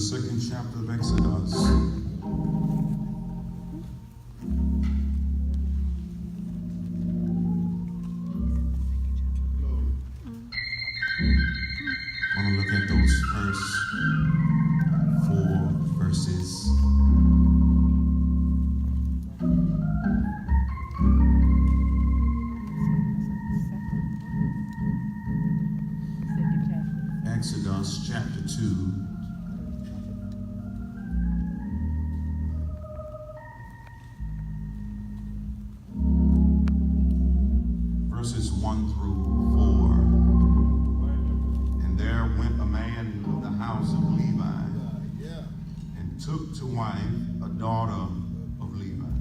the second chapter of Exodus. I want to look at those first 4 verses. Exodus chapter 2. Verses 1 through 4. And there went a man of the house of Levi, and took to wife a daughter of Levi.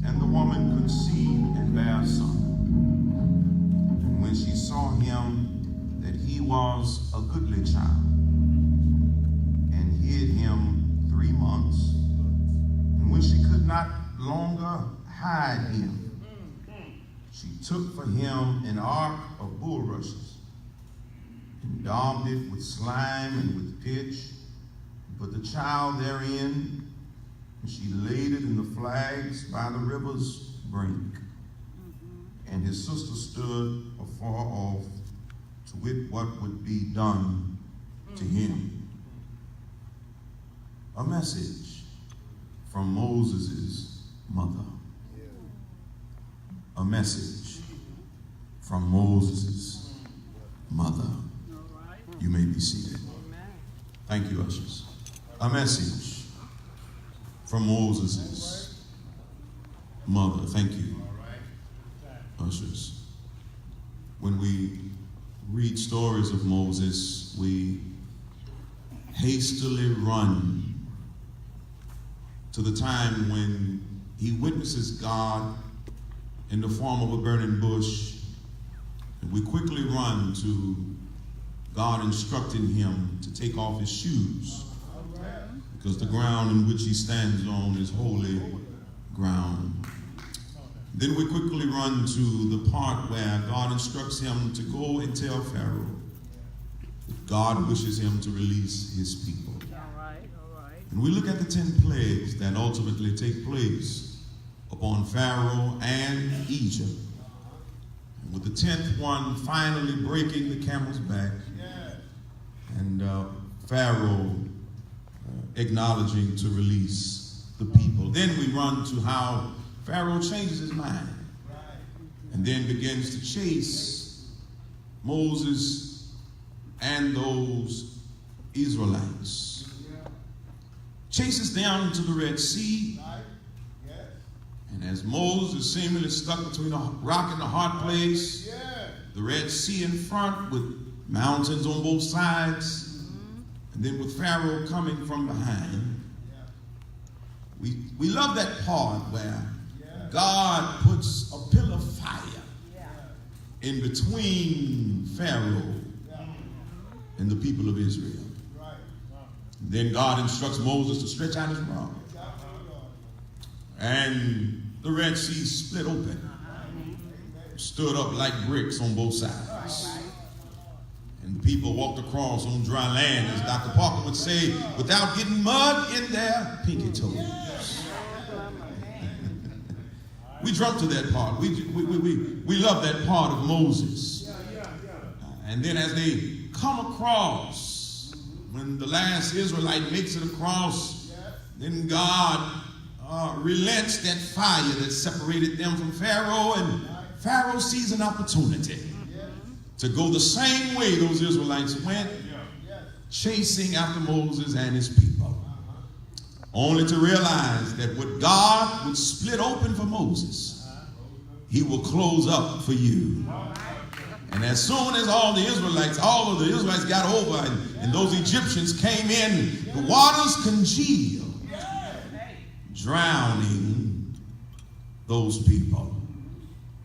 And the woman conceived and bare a son. And when she saw him, that he was a goodly child, and hid him 3 months. And when she could not longer hide him, she took for him an ark of bulrushes, and daubed it with slime and with pitch, and put the child therein, and she laid it in the flags by the river's brink. And his sister stood afar off, to wit what would be done to him. A message from Moses' mother. A message from Moses' mother. You may be seated. Thank you, ushers. A message from Moses' mother. Thank you, ushers. When we read stories of Moses, we hastily run to the time when he witnesses God in the form of a burning bush, and we quickly run to God instructing him to take off his shoes, because the ground in which he stands on is holy ground. Then we quickly run to the part where God instructs him to go and tell Pharaoh that God wishes him to release his people. All right. And we look at the 10 plagues that ultimately take place upon Pharaoh and Egypt. And with the 10th one finally breaking the camel's back, and Pharaoh acknowledging to release the people. Then we run to how Pharaoh changes his mind and then begins to chase Moses and those Israelites. Chases down to the Red Sea. And as Moses is seemingly stuck between a rock and a hard place, the Red Sea in front with mountains on both sides, and then with Pharaoh coming from behind. We love that part where God puts a pillar of fire in between Pharaoh and the people of Israel. And then God instructs Moses to stretch out his rod. And the Red Sea split open, stood up like bricks on both sides. And the people walked across on dry land, as Dr. Parker would say, without getting mud in their pinky toes. We jump to that part. We love that part of Moses. And then as they come across, when the last Israelite makes it across, then God relents that fire that separated them from Pharaoh, and Pharaoh sees an opportunity to go the same way those Israelites went, chasing after Moses and his people. Only to realize that what God would split open for Moses, he will close up for you. And as soon as all of the Israelites got over, and those Egyptians came in, the waters congealed, drowning those people.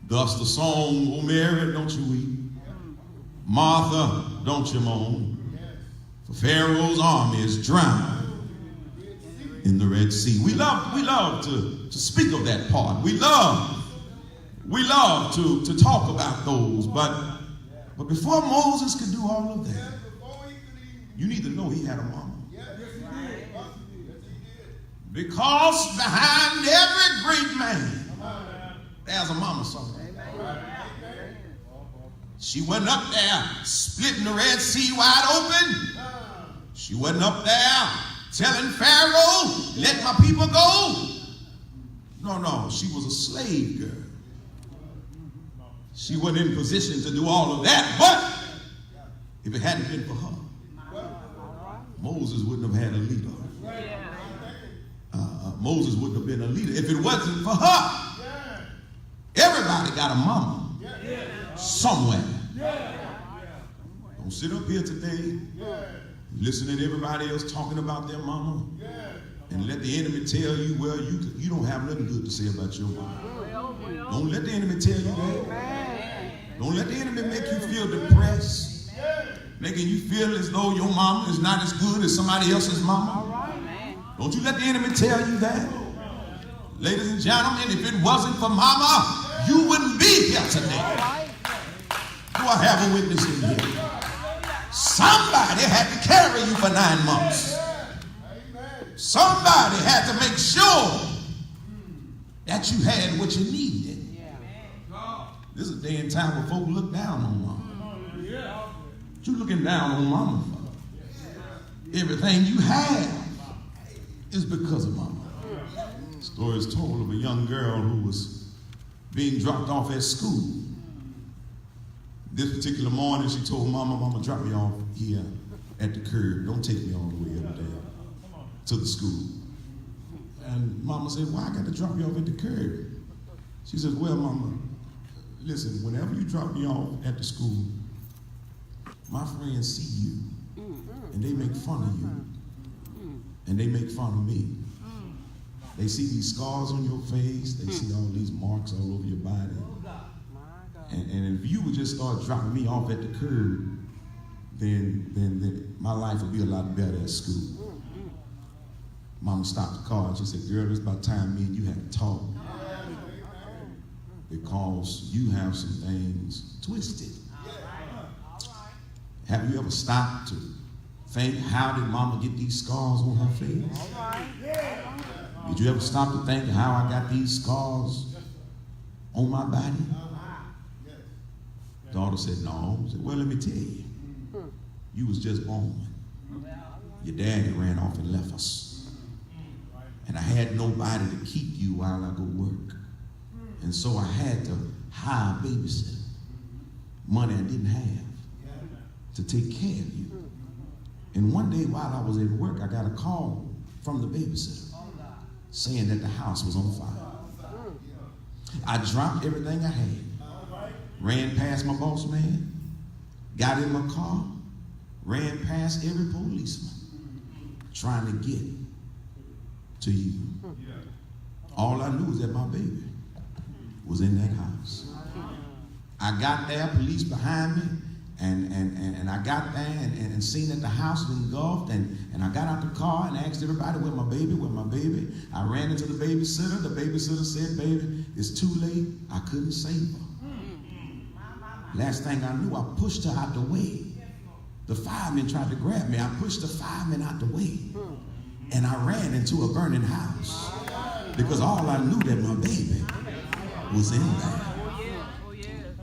Thus the song, "O Mary, don't you weep. Martha, don't you moan. For Pharaoh's army is drowned in the Red Sea." We love to speak of that part. We love to talk about those. But before Moses could do all of that, you need to know he had a mama. Because behind every great man, there's a mama somewhere. She wasn't up there splitting the Red Sea wide open. She wasn't up there telling Pharaoh, let my people go. No, she was a slave girl. She wasn't in position to do all of that, but if it hadn't been for her, Moses wouldn't have had a leader. Moses wouldn't have been a leader if it wasn't for her. Everybody got a mama somewhere. Don't sit up here today listening to everybody else talking about their mama and let the enemy tell you, well, you don't have nothing good to say about your mama. Don't let the enemy tell you that. Don't let the enemy make you feel depressed, making you feel as though your mama is not as good as somebody else's mama. Don't you let the enemy tell you that. Ladies and gentlemen, if it wasn't for mama, you wouldn't be here today. Do I have a witness in here? Somebody had to carry you for 9 months. Somebody had to make sure that you had what you needed. This is a day and time where folk look down on mama. But you looking down on mama for everything you have is because of mama. The story is told of a young girl who was being dropped off at school. This particular morning, she told Mama, drop me off here at the curb. Don't take me all the way up there to the school. And Mama said, why I got to drop you off at the curb? She said, well, Mama, listen, whenever you drop me off at the school, my friends see you, and they make fun of you, and they make fun of me. They see these scars on your face. They see all these marks all over your body. And if you would just start dropping me off at the curb, then my life would be a lot better at school. Mama stopped the car and she said, girl, it's about time me and you had to talk. Because you have some things twisted. Have you ever stopped to think, how did Mama get these scars on her face? Did you ever stop to think how I got these scars on my body? Daughter said, no. I said, well, let me tell you. You was just born. Your daddy ran off and left us. And I had nobody to keep you while I go work. And so I had to hire a babysitter. Money I didn't have to take care of you. And one day while I was at work, I got a call from the babysitter saying that the house was on fire. I dropped everything I had. Ran past my boss man, got in my car, ran past every policeman trying to get to you. All I knew was that my baby was in that house. I got there, police behind me, and I got there and seen that the house was engulfed, and I got out the car and asked everybody, where my baby, where my baby? I ran into the babysitter. The babysitter said, baby, it's too late. I couldn't save her. Last thing I knew, I pushed her out the way. The firemen tried to grab me. I pushed the firemen out the way. And I ran into a burning house. Because all I knew that my baby was in there.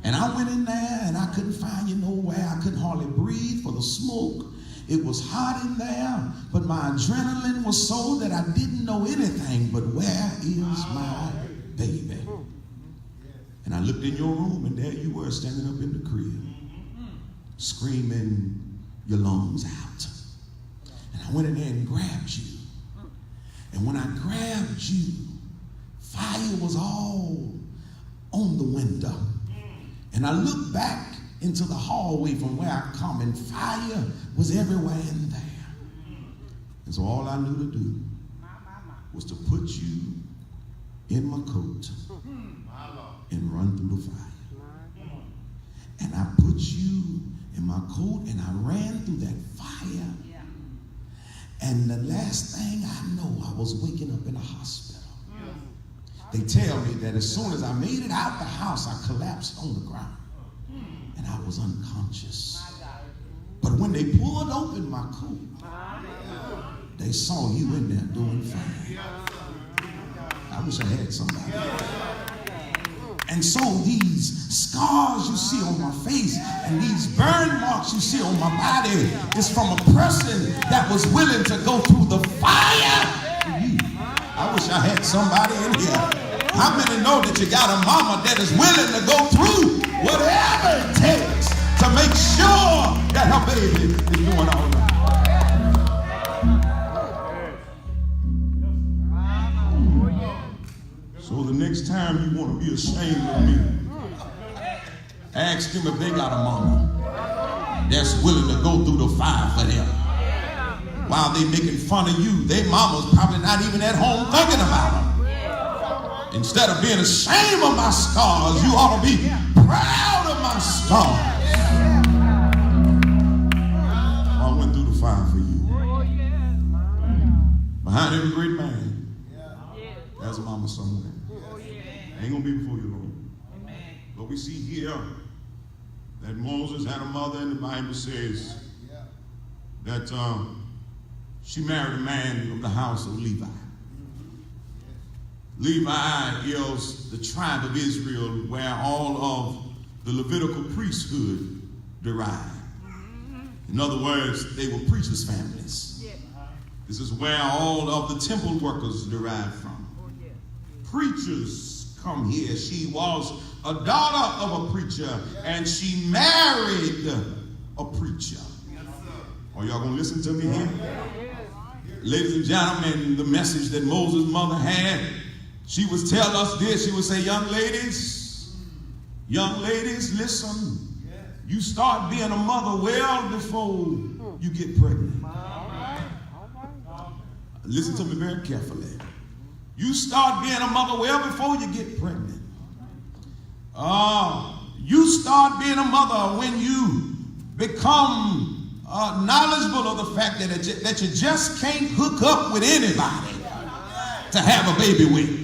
And I went in there and I couldn't find you nowhere. I couldn't hardly breathe for the smoke. It was hot in there, but my adrenaline was so that I didn't know anything but where is my baby? And I looked in your room, and there you were standing up in the crib, screaming your lungs out. And I went in there and grabbed you. And when I grabbed you, fire was all on the window. And I looked back into the hallway from where I come, and fire was everywhere in there. And so all I knew to do was to put you in my coat and run through the fire. And I put you in my coat and I ran through that fire. And the last thing I know, I was waking up in a hospital. They tell me that as soon as I made it out the house, I collapsed on the ground and I was unconscious. But when they pulled open my coat, saw you in there doing fine. I wish I had somebody. And so these scars you see on my face and these burn marks you see on my body is from a person that was willing to go through the fire for you. I wish I had somebody in here. How many know that you got a mama that is willing to go through whatever it takes to make sure that her baby is doing all right? So the next time you want to be ashamed of me, ask them if they got a mama that's willing to go through the fire for them. While they making fun of you, their mama's probably not even at home thinking about them. Instead of being ashamed of my scars, you ought to be proud of my scars. I went through the fire for you. Behind every great man, there's a mama somewhere. Ain't gonna be before you long. But we see here that Moses had a mother, and the Bible says that she married a man of the house of Levi. Levi is the tribe of Israel where all of the Levitical priesthood derived. In other words, they were preachers' families. This is where all of the temple workers derived from. Preachers come here. She was a daughter of a preacher, and she married a preacher. Are y'all gonna listen to me here? Ladies and gentlemen, the message that Moses' mother had, she would tell us this. She would say, young ladies, listen. You start being a mother well before you get pregnant. Listen to me very carefully. You start being a mother well before you get pregnant. You start being a mother when you become knowledgeable of the fact that you just can't hook up with anybody to have a baby with.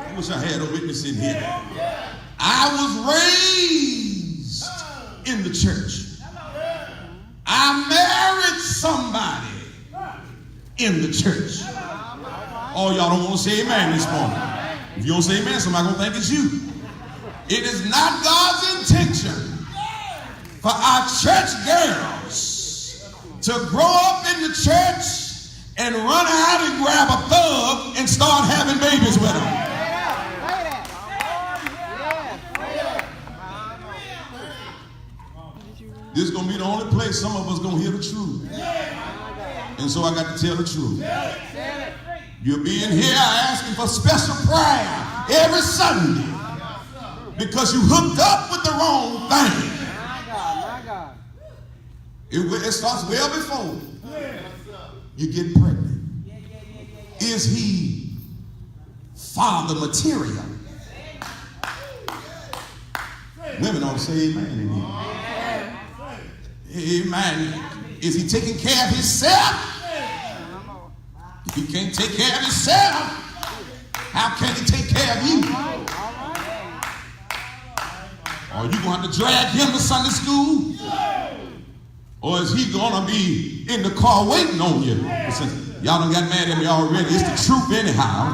I wish I had a witness in here. I was raised in the church. I married somebody in the church. Oh, y'all don't want to say amen this morning. If you don't say amen, somebody's going to think it's you. It is not God's intention for our church girls to grow up in the church and run out and grab a thug and start having babies with them. This is going to be the only place some of us going to hear the truth. And so I got to tell the truth. You'll be in here asking for special prayer every Sunday because you hooked up with the wrong thing. It starts well before you get pregnant. Is he father material? Women ought to say amen in here. Amen. Is he taking care of himself? If he can't take care of himself, how can he take care of you? Are you going to have to drag him to Sunday school? Or is he going to be in the car waiting on you? Listen, y'all done got mad at me already. It's the truth anyhow.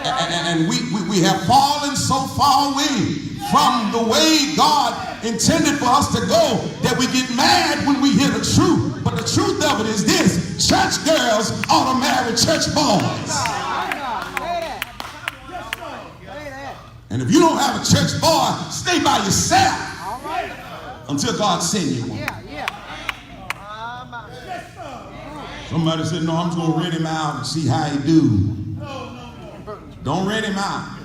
And we have fallen so far away from the way God intended for us to go that we get mad when we hear the truth. But the truth of it is this: church girls ought to marry church boys. And if you don't have a church boy, stay by yourself until God sends you one. Somebody said, no, I'm just going to rent him out and see how he do. Don't rent him out.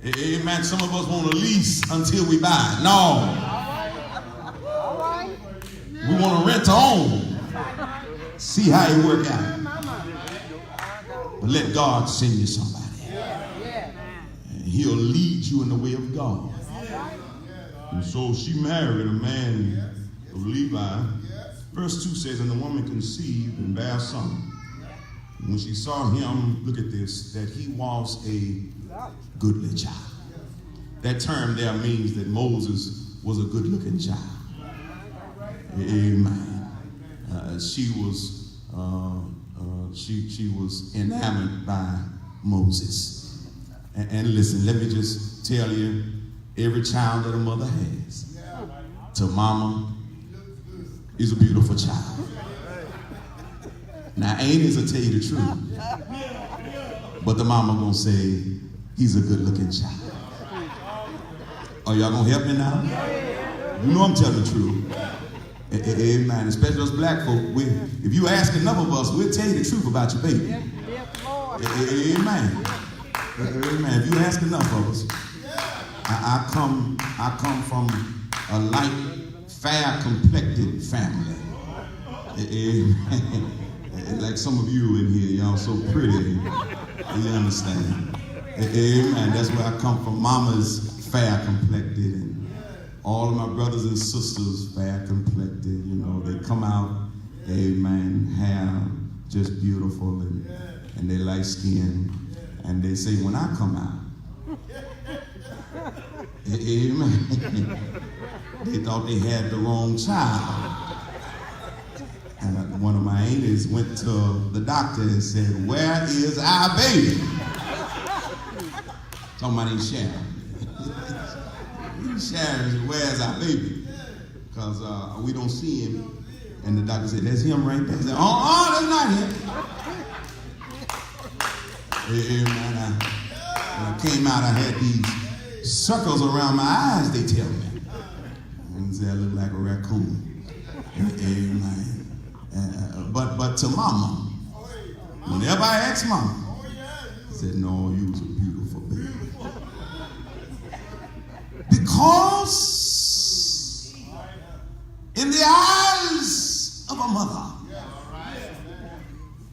Amen. Some of us want to lease until we buy. No. We want to rent to own. See how it work out. But let God send you somebody. And he'll lead you in the way of God. And so she married a man of Levi. Verse 2 says, and the woman conceived and bare a son. When she saw him, look at this, that he was a goodly child. That term there means that Moses was a good-looking child. Amen. she was enamored by Moses. And listen, let me just tell you, every child that a mother has, to mama, is a beautiful child. Now, ain't to tell you the truth, but the mama gonna say he's a good-looking child. Are y'all gonna help me now? You know I'm telling the truth. Amen. Especially us black folk. If you ask enough of us, we'll tell you the truth about your baby. Amen. Amen. If you ask enough of us, I come from a light, fair-complected family. Amen. Like some of you in here, y'all so pretty. You understand? Amen. That's where I come from. Mama's fair-complected, and all of my brothers and sisters fair-complected. You know, they come out, amen, hair just beautiful, and they light skin, and they say, when I come out, amen, they thought they had the wrong child. And one of my aunties went to the doctor and said, where is our baby? Talking about his Sharon. Sharon said, where's our baby? Because we don't see him. And the doctor said, that's him right there. He said, that's not him. Amen. When I came out, I had these circles around my eyes, they tell me. And said, I look like a raccoon. Amen. But to mama, whenever I asked mama, she said, no, you was a beautiful baby. Because in the eyes of a mother,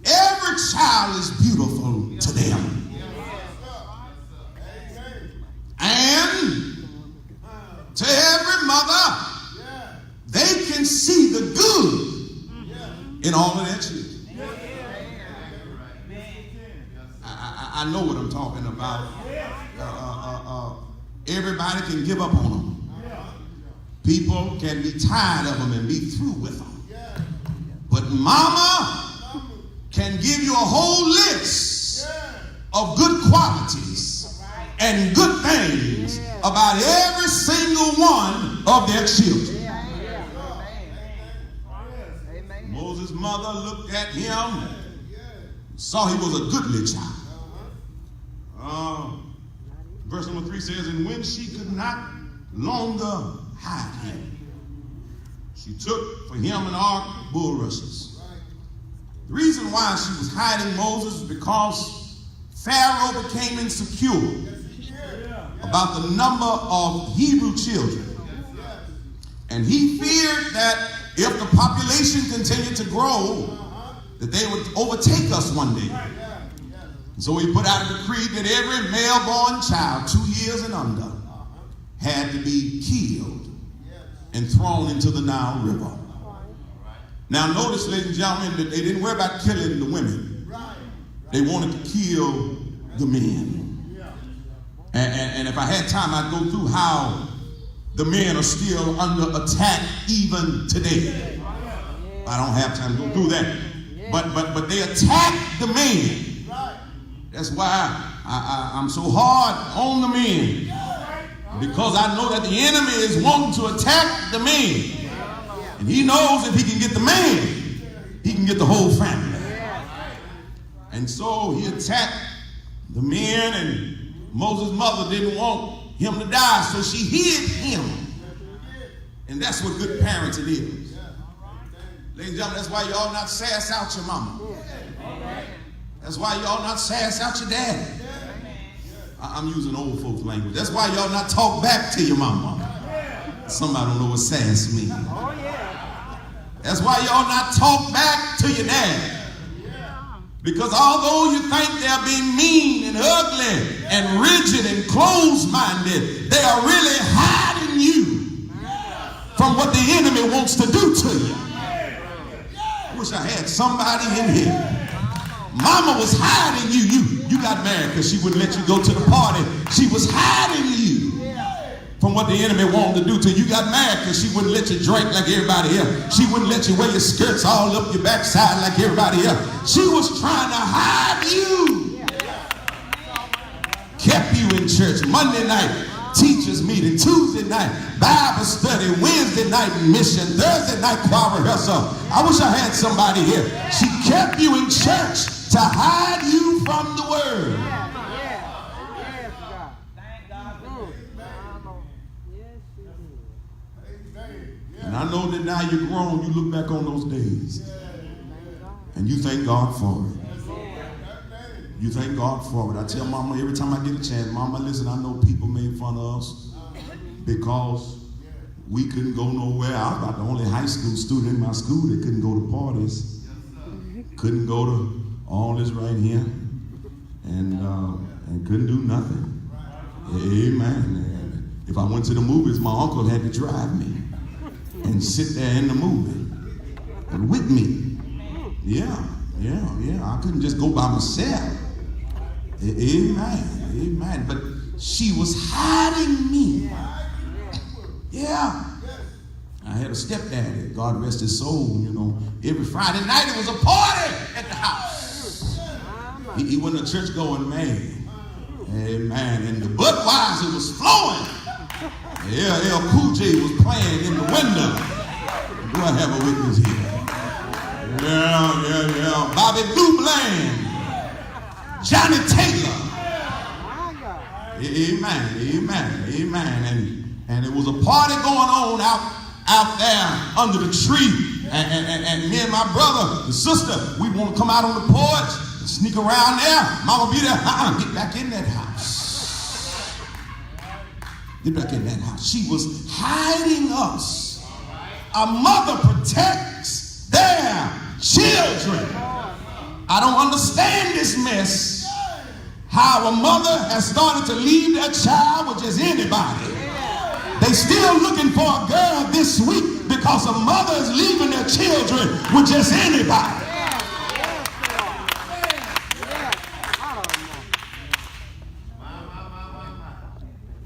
every child is beautiful to them. And to every mother, they can see the good in all of their children. I know what I'm talking about. Everybody can give up on them. People can be tired of them and be through with them. But mama can give you a whole list of good qualities and good things about every single one of their children. Moses' mother looked at him, saw he was a goodly child. Verse number 3 says, and when she could not longer hide him, she took for him an ark of bulrushes. The reason why she was hiding Moses is because Pharaoh became insecure about the number of Hebrew children. And he feared that if the population continued to grow, that they would overtake us one day. So he put out a decree that every male-born child, 2 years and under, had to be killed and thrown into the Nile River. Now notice, ladies and gentlemen, that they didn't worry about killing the women. They wanted to kill the men. And if I had time, I'd go through how the men are still under attack even today. I don't have time to go through that. But they attack the men. That's why I'm so hard on the men. Because I know that the enemy is wanting to attack the men. And he knows if he can get the man, he can get the whole family. And so he attacked the men, and Moses' mother didn't want him to die, so she hid him. And that's what good parenting is. Ladies and gentlemen, that's why y'all not sass out your mama. That's why y'all not sass out your daddy. I'm using old folks language. That's why y'all not talk back to your mama. Somebody don't know what sass means. That's why y'all not talk back to your dad. Because although you think they're being mean and ugly and rigid and closed-minded, they are really hiding you from what the enemy wants to do to you. I wish I had somebody in here. Mama was hiding you. You got married because she wouldn't let you go to the party. She was hiding you from what the enemy wanted to do to you. You got mad because she wouldn't let you drink like everybody else. She wouldn't let you wear your skirts all up your backside like everybody else. She was trying to hide you. Kept you in church. Monday night teachers meeting, Tuesday night Bible study, Wednesday night mission, Thursday night choir rehearsal. I wish I had somebody here. She kept you in church to hide you from the word. And I know that now you're grown, you look back on those days and you thank God for it. You thank God for it. I tell Mama every time I get a chance, Mama, listen, I know people made fun of us because we couldn't go nowhere. I was about the only high school student in my school that couldn't go to parties, couldn't go to all this right here, and couldn't do nothing. Amen. And if I went to the movies, my uncle had to drive me and sit there in the movie and with me. Yeah. I couldn't just go by myself. Amen. But she was hiding me. Yeah. I had a stepdaddy, God rest his soul, you know. Every Friday night it was a party at the house. He wasn't a church-going man. Amen. And the Budweiser was flowing. LL Cool J was playing in the window. Do I have a witness here? Yeah. Bobby Blue Bland. Johnny Taylor. Amen. And it was a party going on out there under the tree. And me and my brother and sister, we want to come out on the porch and sneak around there. Mama be there. Get back in that house. Get back in that house. She was hiding us. A mother protects their children. I don't understand this mess. How a mother has started to leave their child with just anybody. They still looking for a girl this week because a mother is leaving their children with just anybody.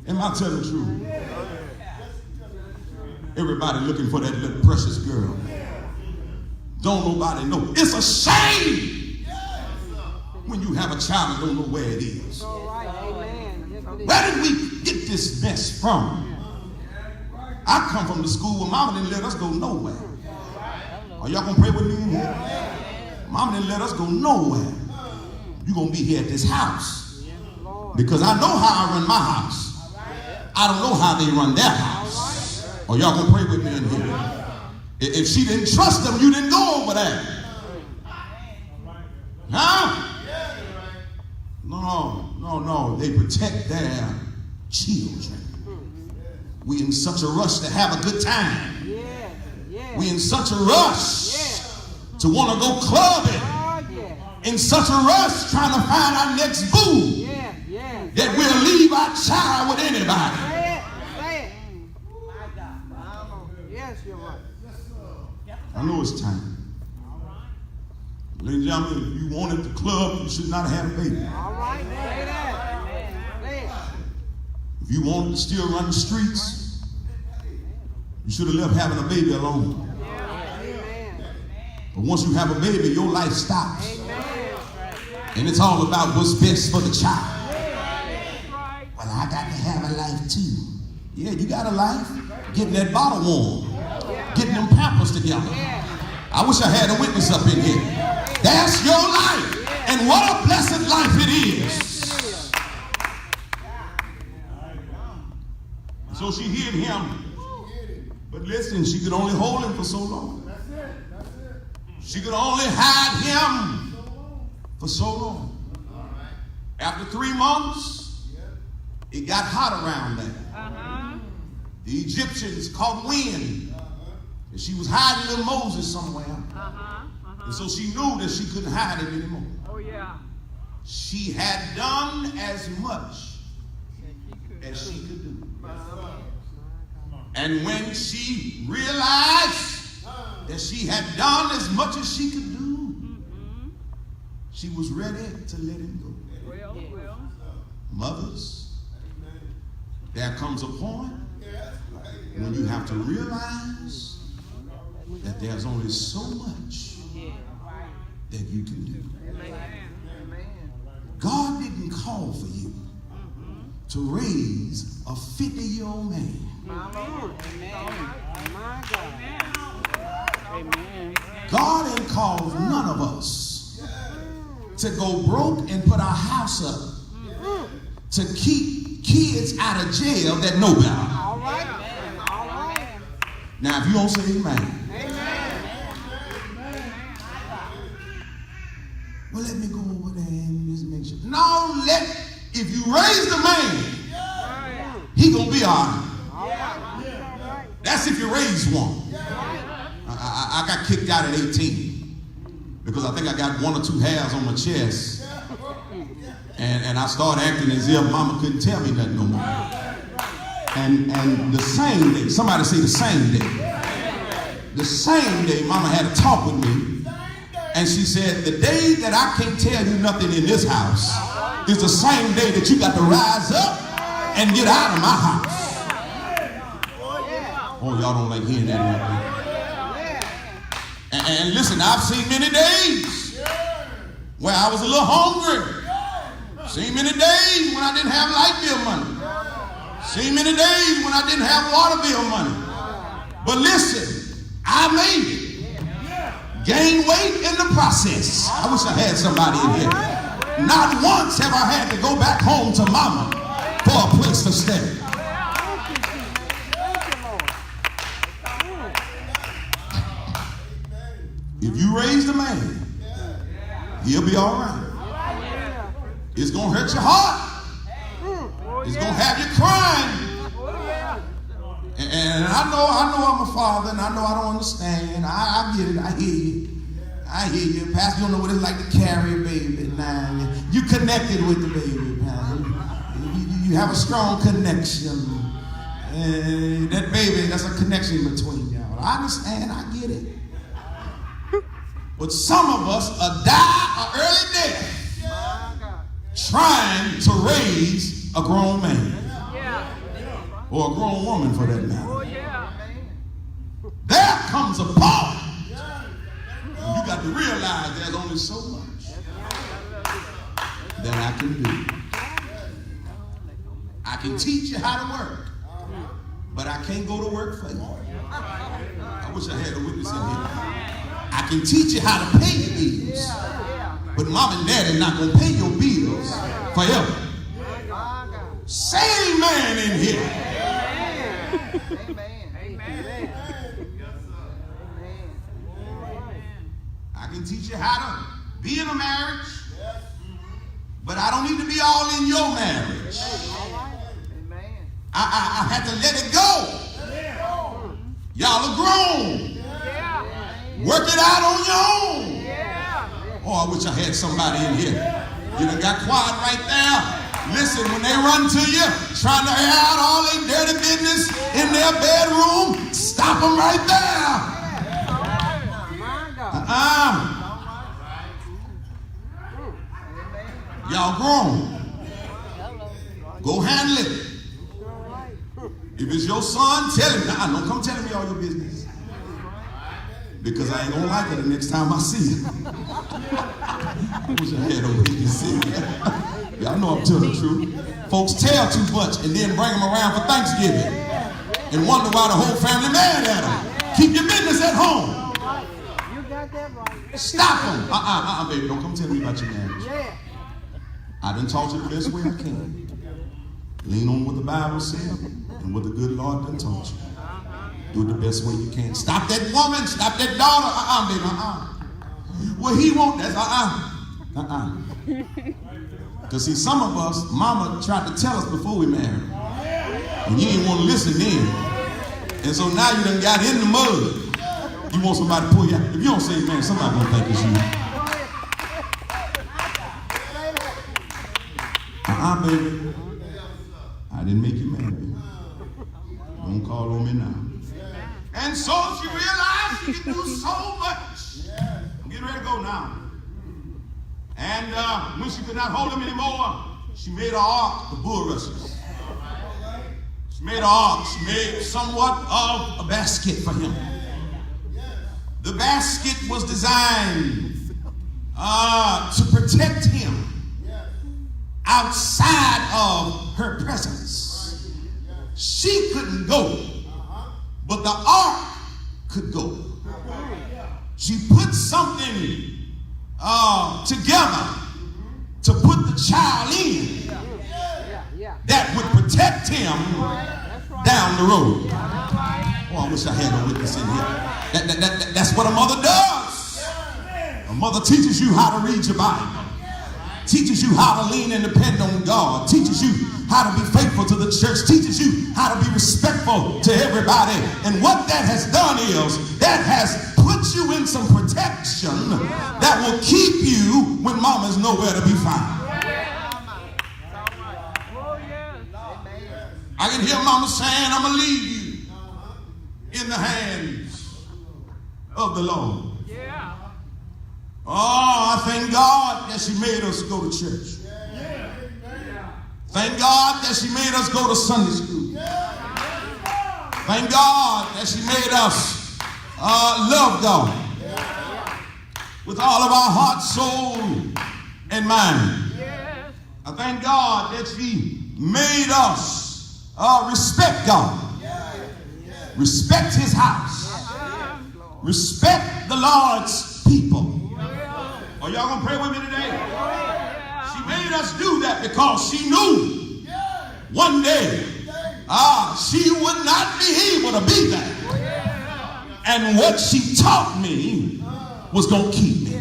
Am I telling the truth? Everybody looking for that little precious girl. Don't nobody know. It's a shame when you have a child and don't know where it is. Where did we get this mess from? I come from the school where Mama didn't let us go nowhere. Are y'all gonna pray with me in here? Mama didn't let us go nowhere. You're gonna be here at this house because I know how I run my house. I don't know how they run their house. Are y'all gonna pray with me in here? If she didn't trust them, you didn't go over there. Huh? No. They protect their children. We in such a rush to have a good time. We in such a rush to want to go clubbing. In such a rush trying to find our next boo. That we'll leave our child with anybody. I know it's time. Ladies and gentlemen, if you wanted the club, you should not have had a baby. All right, say that. Say it. If you wanted to still run the streets, you should have left having a baby alone. But once you have a baby, your life stops. And it's all about what's best for the child. Well, I got to have a life too. Yeah, you got a life. Getting that bottle warm. Getting them pampers together. I wish I had a witness up in here. That's your life. And what a blessed life it is. So she hid him. But listen, she could only hold him for so long. She could only hide him for so long. After 3 months, it got hot around there. The Egyptians caught wind. And she was hiding little Moses somewhere. And so she knew that she couldn't hide him anymore. Oh, yeah. She had done as much as she could do. And when she realized that she had done as much as she could do, she was ready to let him go. Well. Mothers, there comes a point When you have to realize that there's only so much that you can do. God didn't call for you to raise a 50-year-old man. God ain't called none of us to go broke and put our house up to keep kids out of jail that know better. Now, if you don't say amen. Well, let me go over there and just make sure. No, if you raise the man, he gonna be all right. That's if you raise one. I got kicked out at 18 because I think I got 1 or 2 hairs on my chest, and I started acting as if mama couldn't tell me nothing no more. And the same day, somebody say the same day, mama had a talk with me. And she said, the day that I can't tell you nothing in this house is the same day that you got to rise up and get out of my house. Oh, y'all don't like hearing that right there. And listen, I've seen many days where I was a little hungry. Seen many days when I didn't have light bill money. Seen many days when I didn't have water bill money. But listen, I made it. Gain weight in the process. I wish I had somebody in here. Not once have I had to go back home to mama for a place to stay. If you raise the man, he'll be all right. It's going to hurt your heart. It's going to have you crying. And I know I'm a father, and I know I don't understand. I get it. I hear you. Pastor, you don't know what it's like to carry a baby. Now, you connected with the baby. You have a strong connection. That baby, that's a connection between y'all. I understand. I get it. But some of us die an early death trying to raise a grown man. Or a grown woman for that matter. There comes a point when you got to realize there's only so much that I can do. I can teach you how to work, but I can't go to work for you. I wish I had a witness in here. I can teach you how to pay your bills, but mom and dad are not going to pay your bills forever. Say amen in here. I can teach you how to be in a marriage, but I don't need to be all in your marriage. I had to let it go. Y'all are grown. Work it out on your own. Oh, I wish I had somebody in here. You done got quiet right there. Listen, when they run to you, trying to air out all their dirty business in their bedroom, stop them right there. Y'all grown. Go handle it. If it's your son, tell him. Don't come telling me all your business. Because I ain't gonna like it the next time I see you. I wish I had a witness in here. Y'all know I'm telling the truth. Folks tell too much and then bring them around for Thanksgiving and wonder why the whole family mad at them. Keep your business at home. You got that right. Stop them. Baby, don't come tell me about your marriage. I done taught you the best way I can. Lean on what the Bible said and what the good Lord done taught you. Do it the best way you can. Stop that woman. Stop that daughter. Baby, Well, he won't. That's Because see, some of us, mama tried to tell us before we married. And you didn't want to listen then. And so now you done got in the mud. You want somebody to pull you out. If you don't say amen, somebody gonna think it's you. Baby. I didn't make you mad, baby. Don't call on me now. And so she realized she could do so much. I'm getting ready to go now. And when she could not hold him anymore, she made an ark of bulrushes. She made an ark. She made somewhat of a basket for him. The basket was designed to protect him outside of her presence. She couldn't go, but the ark could go. She put something together to put the child in that would protect him down the road. Oh, I wish I had a witness in here. That's what a mother does. A mother teaches you how to read your Bible, teaches you how to lean and depend on God, teaches you how to be faithful to the church, teaches you how to be respectful to everybody. And what that has done is that has put you in some protection that will keep you when mama's nowhere to be found. I can hear mama saying, I'm going to leave you in the hands of the Lord. Oh, I thank God that she made us go to church. Thank God that she made us go to Sunday school. Thank God that she made us love God with all of our heart, soul, and mind. I thank God that she made us respect God, respect his house, respect the Lord's people. Are y'all gonna pray with me today? She made us do that because she knew one day she would not be able to be there. And what she taught me was gonna keep me.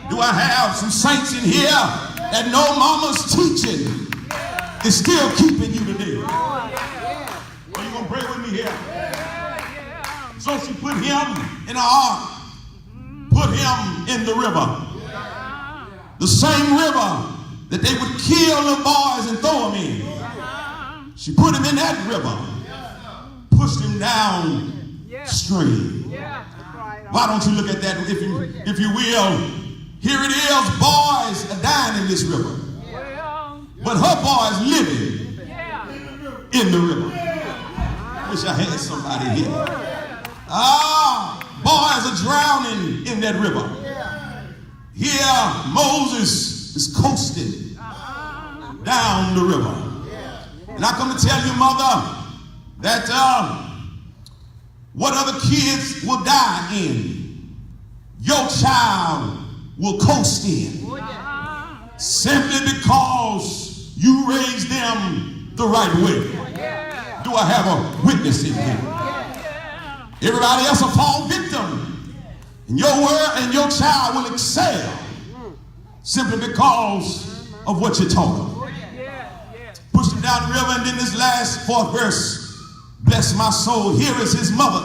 Do I have some saints in here that know mama's teaching is still keeping you today? Are you gonna pray with me here? So she put him in an ark, put him in the river. The same river that they would kill the boys and throw them in. She put him in that river, pushed him down stream. Why don't you look at that, if you will? Here it is, boys are dying in this river, but her boys living in the river. I wish I had somebody here. Boys are drowning in that river. Here, Moses is coasting down the river. And I come to tell you, mother, that what other kids will die in, your child will coast in. Simply because you raised them the right way. Do I have a witness in here? Everybody else will fall victim. And your word and your child will excel simply because of what you taught them. Pushed him down the river, and then this last fourth verse, bless my soul. Here is his mother,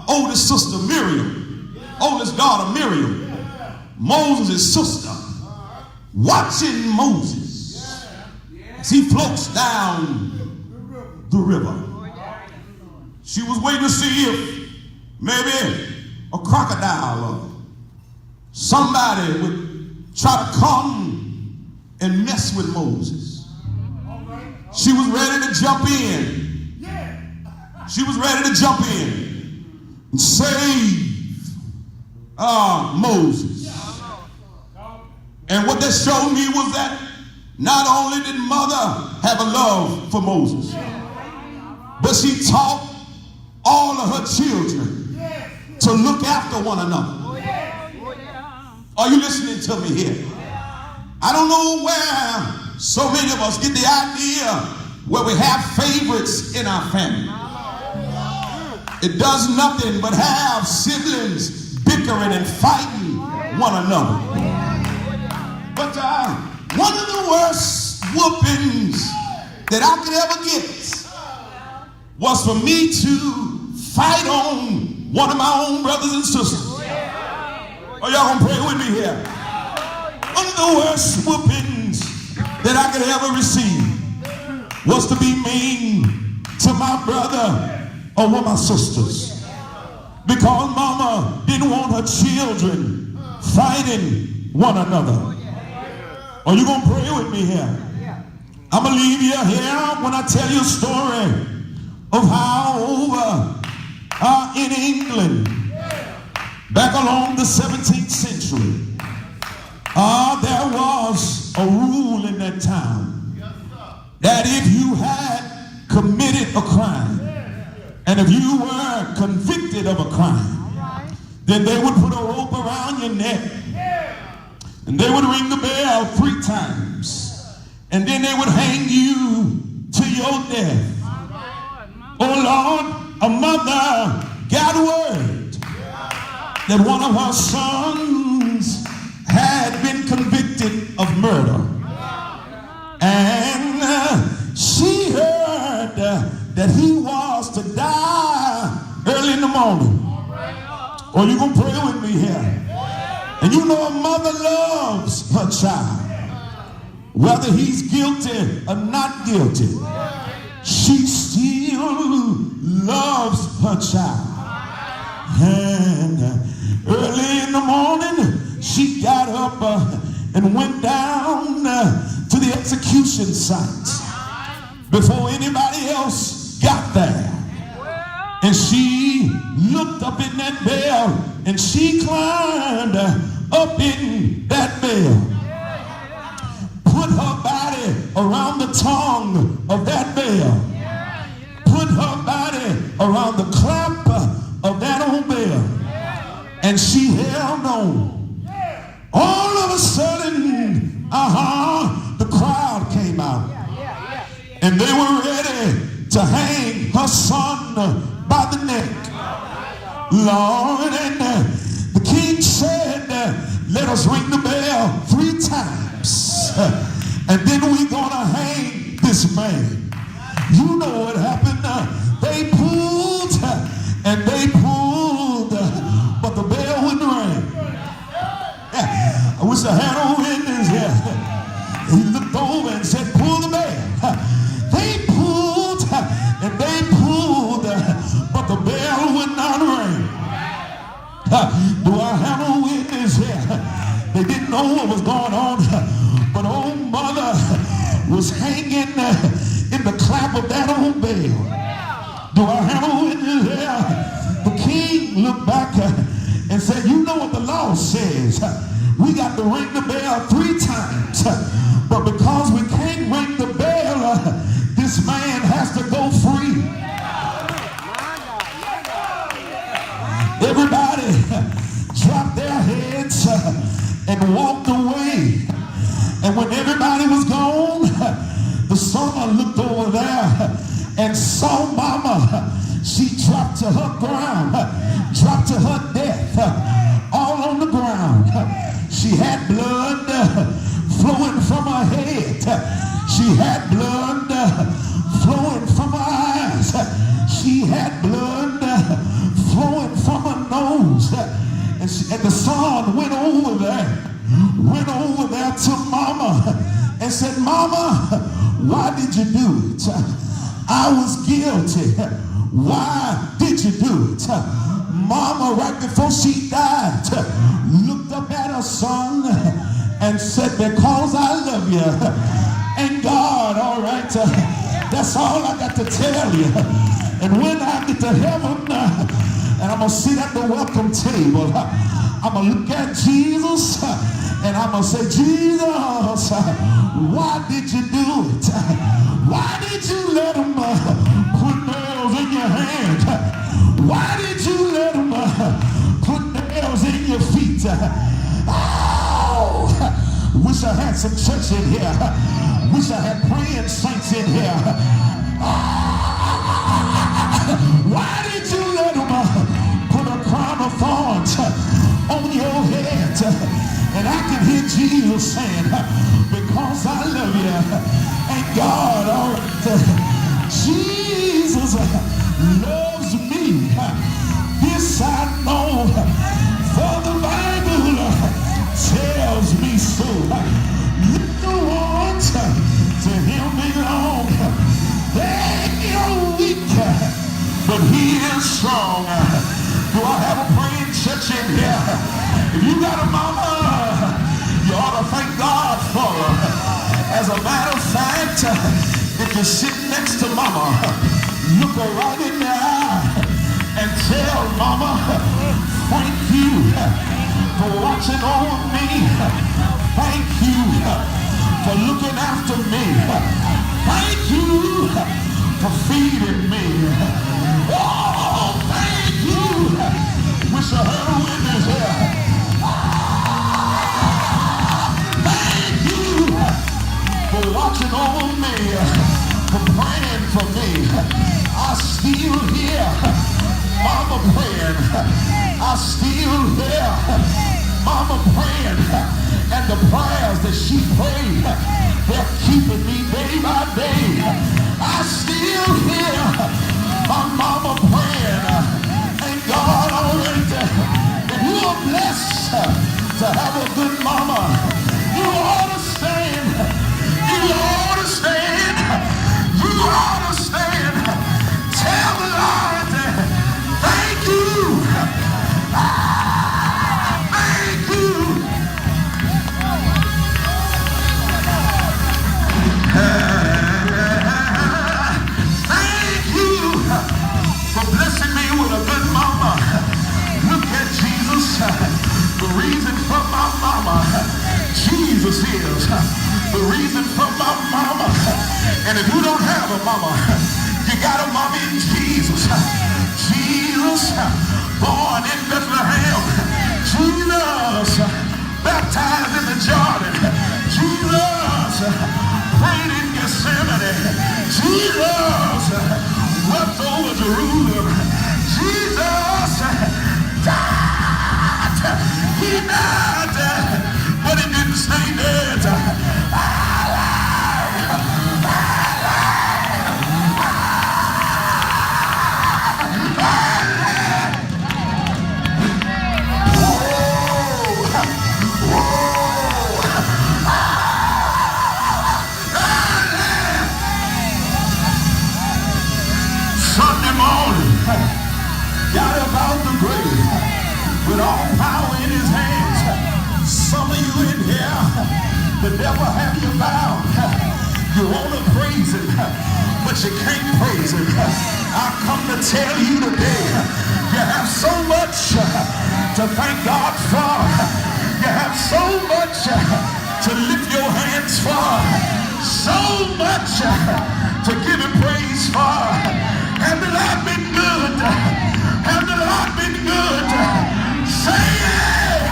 oldest sister Miriam, oldest daughter Miriam, Moses' sister, watching Moses as he floats down the river. She was waiting to see if maybe a crocodile or somebody would try to come and mess with Moses. She was ready to jump in. She was ready to jump in and save Moses. And what that showed me was that not only did mother have a love for Moses, but she taught all of her children to look after one another. Are you listening to me here? I don't know where so many of us get the idea where we have favorites in our family. It does nothing but have siblings bickering and fighting one another. But one of the worst whoopings that I could ever get was for me to fight on one of my own brothers and sisters. Are y'all gonna pray with me here? One of the worst whoopings that I could ever receive was to be mean to my brother or one of my sisters, because mama didn't want her children fighting one another. Are you gonna pray with me here? I'm going to leave you here when I tell you a story of how over in England, back along the 17th century, there was a rule in that town that if you had committed a crime and if you were convicted of a crime, then they would put a rope around your neck and they would ring the bell 3 times and then they would hang you to your death. Oh Lord, a mother got word that one of her sons had been convicted of murder. And she heard that he was to die early in the morning. Oh, you gonna pray with me here? And you know a mother loves her child. Whether he's guilty or not guilty, she still loves her child. And early in the morning, she got up and went down to the execution site before anybody else got there. And she looked up in that bell and she climbed up in that bell, put her body around the tongue of that bell, put her body around the clamp of that old bell, and she held on. All of a sudden, the crowd came out, and they were ready to hang her son by the neck. Lord, and the king said, let us ring the bell 3 times, and then we're gonna hang this man. You know what happened? They pulled and they pulled, but the bell wouldn't ring. I wish I had a witness here. He looked over and said, pull the bell. They pulled and they pulled, but the bell would not ring. Do I have a witness here? They didn't know what was going on, but old mother was hanging in the clap of that old bell. Do I have a witness here? The king looked back and said, you know what the law says. We got to ring the bell 3 times. But because we can't ring the bell, this man has to go free. Everybody dropped their heads and walked away. And when everybody was gone, the son looked over there and saw mama. She dropped to her ground, dropped to her death, all on the ground. She had blood flowing from her head. She had blood flowing from her eyes. She had blood flowing from her nose. And the son went over there to mama and said, Mama, why did you do it? I was guilty. Why did you do it? Mama, right before she died, looked up at her son and said, because I love you. And God, all right, that's all I got to tell you. And when I get to heaven, and I'm going to sit at the welcome table, I'm going to look at Jesus, and I'm going to say, Jesus, why did you do it? Why did you let him put nails in your hand? Why did you let him put nails in your feet? Oh, wish I had some church in here. Wish I had praying saints in here. Why did you let him put a crown of thorns on your head? And I can hear Jesus saying, because I love you. And God, all right, Jesus loves me. This I know, for the Bible tells me so. Little ones to him belong. They are weak, but he is strong. Do I have a praying church in here? If you got a mama, you ought to thank God for her. As a matter of fact, if you're sitting next to mama, look her right in the eye and tell mama, thank you for watching over me. Thank you for looking after me. Thank you for feeding me. Oh, thank you. Wish I heard a witness here. Thank you for watching over me, for praying for me. I still hear mama praying. I still hear mama praying. And the prayers that she prayed, they're keeping me day by day. I still hear my mama praying. And God already, if you are blessed to have a good mama, you ought to stand. You ought to stand. You ought to stand. Tell the Lord, thank you. Thank you. Thank you for blessing me with a good mama. Look at Jesus, the reason for my mama. Jesus is the reason for my mama. And if you don't have a mama, you got a mama in Jesus. Jesus, born in Bethlehem. Jesus, baptized in the Jordan. Jesus, prayed in Gethsemane. Jesus, wept over Jerusalem. Jesus died. He died, but he didn't stay dead. Sunday morning, got up out the grave with all power in his hands. Some of you in here, the devil have you bound. You want to praise him, but you can't praise him. I come to tell you today, you have so much to thank God for. You have so much to lift your hands for. So much to give him praise for. Have the Lord been good? Have the Lord been good? Say it!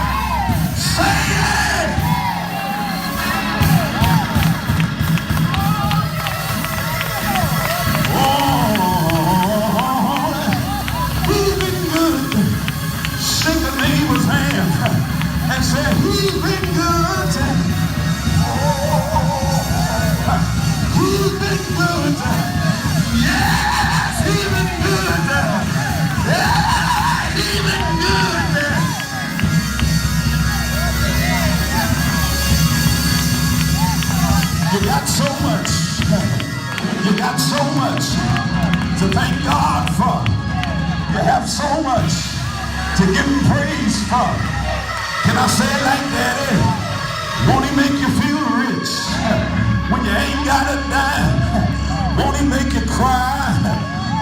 Say it! Oh, he's been good. Shake a neighbor's hand and say, he's been good. Oh, he's been good. Yeah! He's been good. Yeah, he's been good. You got so much. You got so much to thank God for. You have so much to give him praise for. Can I say it like that? Won't he make you feel rich when you ain't got a dime? Won't he make you cry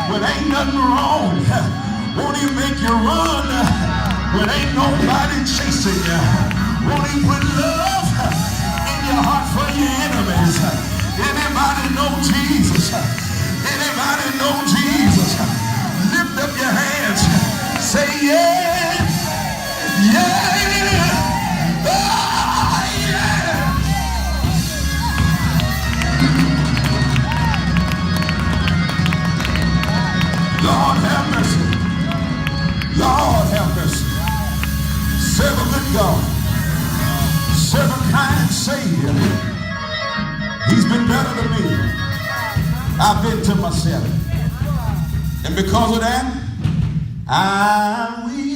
when ain't nothing wrong? Won't he make you run when ain't nobody chasing you? Won't he put love in your heart for your enemies? Anybody know Jesus? Anybody know Jesus? Lift up your hands. Say yeah. Yeah. Oh, yeah. Lord have mercy. Lord have mercy. Serve a good God. Serve a kind Savior. He's been better than me. I've been to myself. And because of that, I will